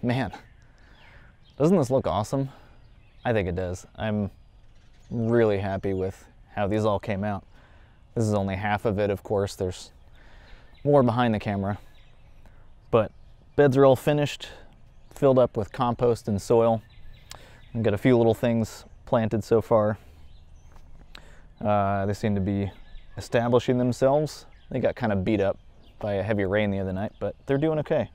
man, doesn't this look awesome? I think it does. I'm really happy with how these all came out. This is only half of it, of course. There's more behind the camera. But beds are all finished, filled up with compost and soil. I've got a few little things planted so far. They seem to be establishing themselves. They got kind of beat up by a heavy rain the other night, but they're doing okay.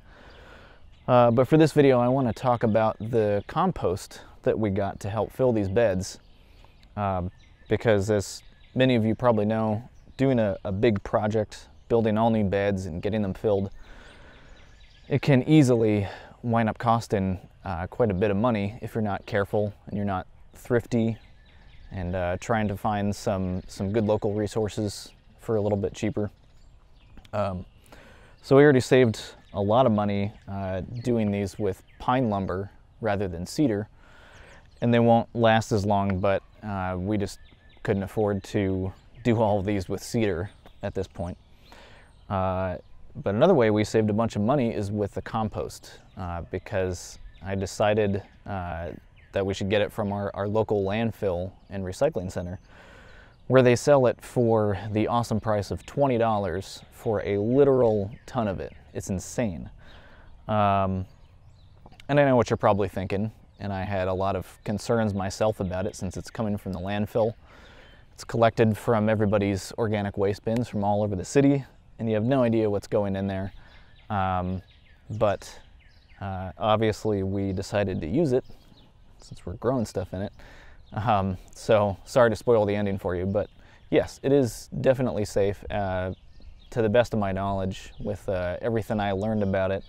But for this video, I want to talk about the compost that we got to help fill these beds. Because as many of you probably know, doing a big project, building all new beds and getting them filled, it can easily wind up costing quite a bit of money if you're not careful and you're not thrifty and trying to find some good local resources for a little bit cheaper. So we already saved a lot of money doing these with pine lumber rather than cedar, and they won't last as long, but we just couldn't afford to do all of these with cedar at this point. But another way we saved a bunch of money is with the compost, because I decided that we should get it from our local landfill and recycling center, where they sell it for the awesome price of $20 for a literal ton of it. It's insane. And I know what you're probably thinking, and I had a lot of concerns myself about it since it's coming from the landfill. It's collected from everybody's organic waste bins from all over the city, and you have no idea what's going in there. But obviously we decided to use it since we're growing stuff in it. So sorry to spoil the ending for you, but yes, it is definitely safe. To the best of my knowledge, with everything I learned about it,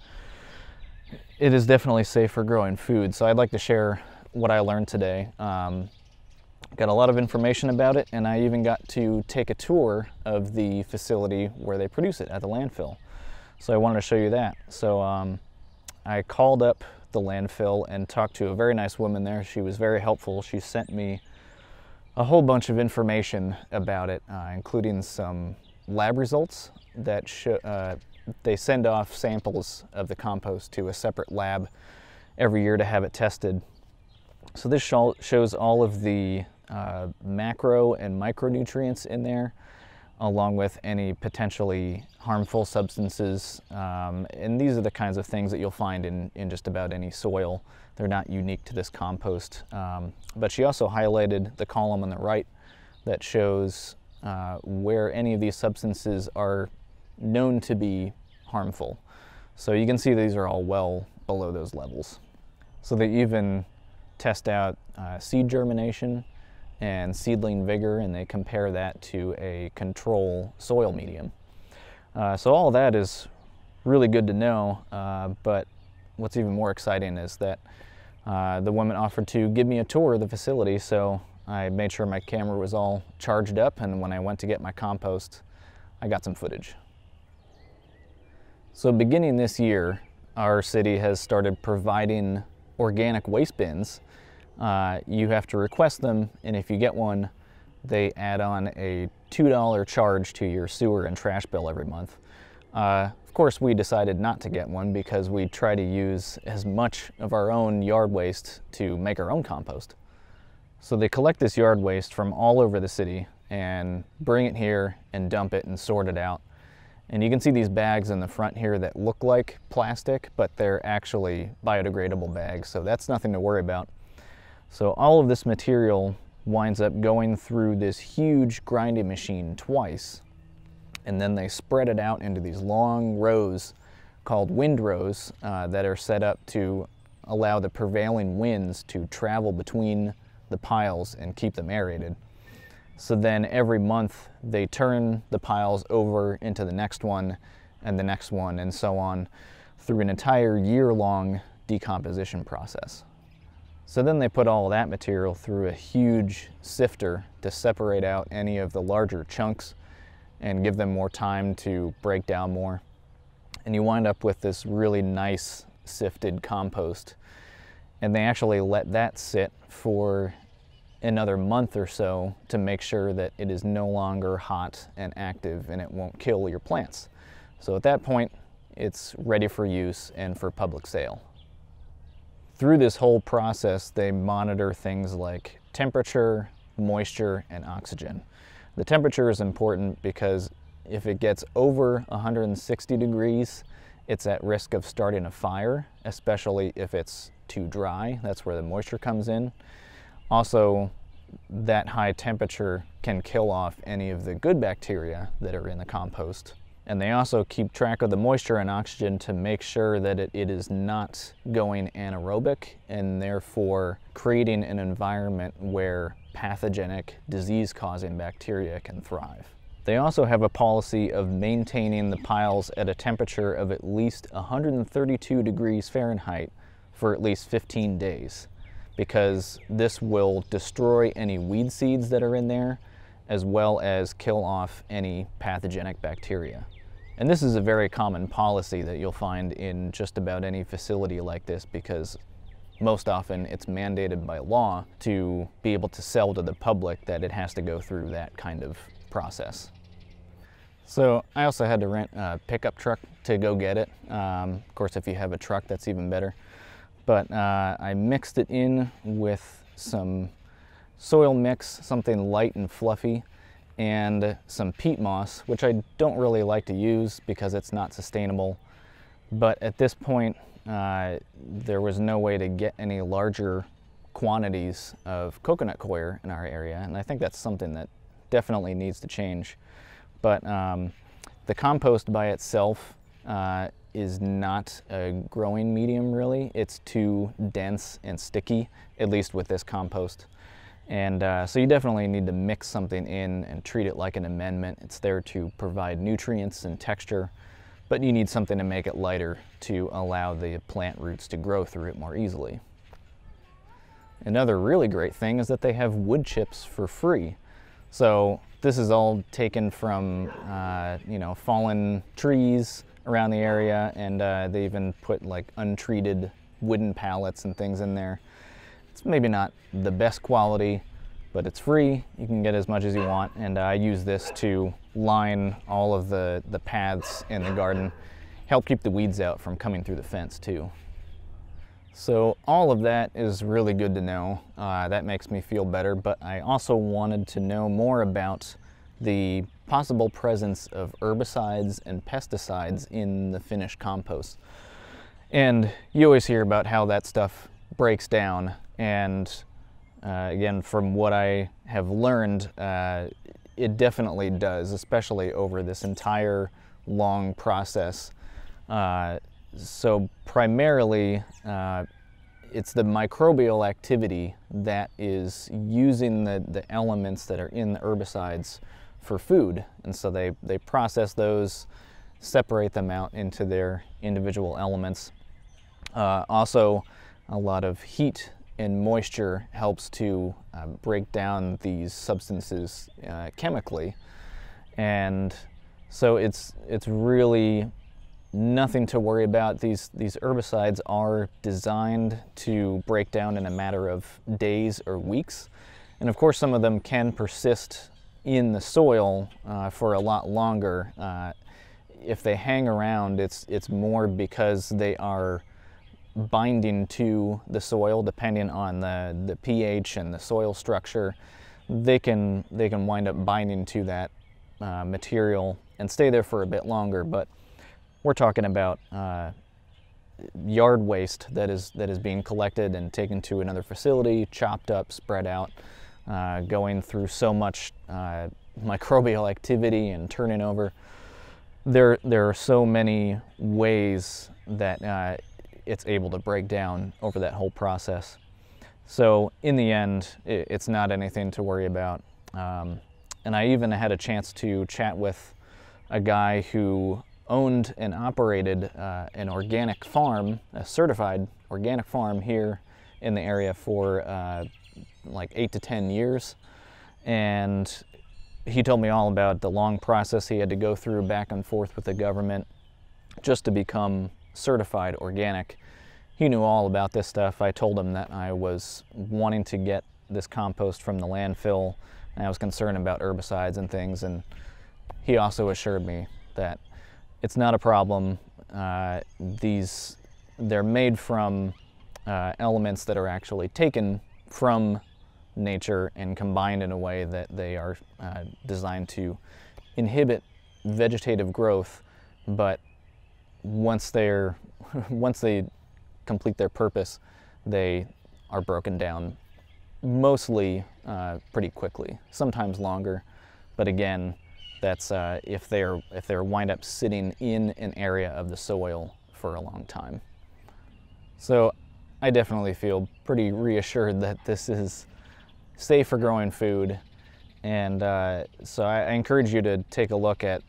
it is definitely safe for growing food. So I'd like to share what I learned today. Got a lot of information about it, and I even got to take a tour of the facility where they produce it at the landfill. So I wanted to show you that. So I called up the landfill and talked to a very nice woman there. She was very helpful. She sent me a whole bunch of information about it, including some lab results that they send off samples of the compost to a separate lab every year to have it tested. So this shows all of the macro and micronutrients in there, along with any potentially harmful substances. And these are the kinds of things that you'll find in just about any soil. They're not unique to this compost. But she also highlighted the column on the right that shows where any of these substances are known to be harmful. So you can see these are all well below those levels. So they even test out seed germination and seedling vigor, and they compare that to a control soil medium. So all that is really good to know, but what's even more exciting is that the woman offered to give me a tour of the facility, so I made sure my camera was all charged up, and when I went to get my compost, I got some footage. So beginning this year, our city has started providing organic waste bins. You have to request them, and if you get one, they add on a $2 charge to your sewer and trash bill every month. Of course, we decided not to get one because we try to use as much of our own yard waste to make our own compost. So they collect this yard waste from all over the city and bring it here and dump it and sort it out. And you can see these bags in the front here that look like plastic, but they're actually biodegradable bags, so that's nothing to worry about. So all of this material winds up going through this huge grinding machine twice, and then they spread it out into these long rows called windrows that are set up to allow the prevailing winds to travel between the piles and keep them aerated. So then every month they turn the piles over into the next one and the next one and so on through an entire year-long decomposition process. So then they put all of that material through a huge sifter to separate out any of the larger chunks and give them more time to break down more. And you wind up with this really nice sifted compost. And they actually let that sit for another month or so to make sure that it is no longer hot and active and it won't kill your plants. So at that point, it's ready for use and for public sale. through this whole process, they monitor things like temperature, moisture, and oxygen. The temperature is important because if it gets over 160 degrees, it's at risk of starting a fire, especially if it's too dry. That's where the moisture comes in. Also, that high temperature can kill off any of the good bacteria that are in the compost. And they also keep track of the moisture and oxygen to make sure that it is not going anaerobic and therefore creating an environment where pathogenic, disease-causing bacteria can thrive. They also have a policy of maintaining the piles at a temperature of at least 132 degrees Fahrenheit for at least 15 days, because this will destroy any weed seeds that are in there, as well as kill off any pathogenic bacteria. And this is a very common policy that you'll find in just about any facility like this, because most often it's mandated by law to be able to sell to the public that it has to go through that kind of process. So I also had to rent a pickup truck to go get it. Of course, if you have a truck, that's even better. But I mixed it in with some soil mix, something light and fluffy, and some peat moss, which I don't really like to use because it's not sustainable. But at this point, there was no way to get any larger quantities of coconut coir in our area, and I think that's something that definitely needs to change. But the compost by itself is not a growing medium, really. It's too dense and sticky, at least with this compost. And so you definitely need to mix something in and treat it like an amendment. It's there to provide nutrients and texture, but you need something to make it lighter to allow the plant roots to grow through it more easily. Another really great thing is that they have wood chips for free. So this is all taken from fallen trees around the area, and they even put like untreated wooden pallets and things in there. It's maybe not the best quality, but it's free. You can get as much as you want, and I use this to line all of the paths in the garden, help keep the weeds out from coming through the fence too. So all of that is really good to know. That makes me feel better, but I also wanted to know more about the possible presence of herbicides and pesticides in the finished compost. And you always hear about how that stuff breaks down, and again, from what I have learned, it definitely does, especially over this entire long process. So primarily, it's the microbial activity that is using the elements that are in the herbicides for food. And so they process those, separate them out into their individual elements. Also, a lot of heat and moisture helps to break down these substances chemically. And so it's really nothing to worry about. These herbicides are designed to break down in a matter of days or weeks. And of course, some of them can persist in the soil for a lot longer. If they hang around, it's more because they are binding to the soil, depending on the pH and the soil structure. They can wind up binding to that material and stay there for a bit longer. But we're talking about yard waste that is being collected and taken to another facility, chopped up, spread out, going through so much microbial activity and turning over. There are so many ways that it's able to break down over that whole process. So in the end, it's not anything to worry about. And I even had a chance to chat with a guy who owned and operated an organic farm, a certified organic farm here in the area for like 8 to 10 years. And he told me all about the long process he had to go through back and forth with the government just to become certified organic. He knew all about this stuff. I told him that I was wanting to get this compost from the landfill, and I was concerned about herbicides and things, and he also assured me that it's not a problem. They're made from elements that are actually taken from nature and combined in a way that they are designed to inhibit vegetative growth, but once they complete their purpose, they are broken down mostly pretty quickly, sometimes longer, but again, that's if they're wind up sitting in an area of the soil for a long time. So I definitely feel pretty reassured that this is safe for growing food, and so I encourage you to take a look at,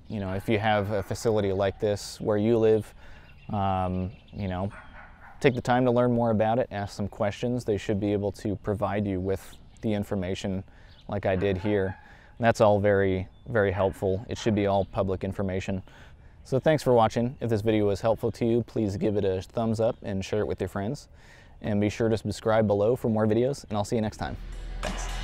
you know, if you have a facility like this where you live, you know, take the time to learn more about it, ask some questions. They should be able to provide you with the information like I did here. That's all very, very helpful. It should be all public information. So thanks for watching. If this video was helpful to you, please give it a thumbs up and share it with your friends. And be sure to subscribe below for more videos, and I'll see you next time. Thanks.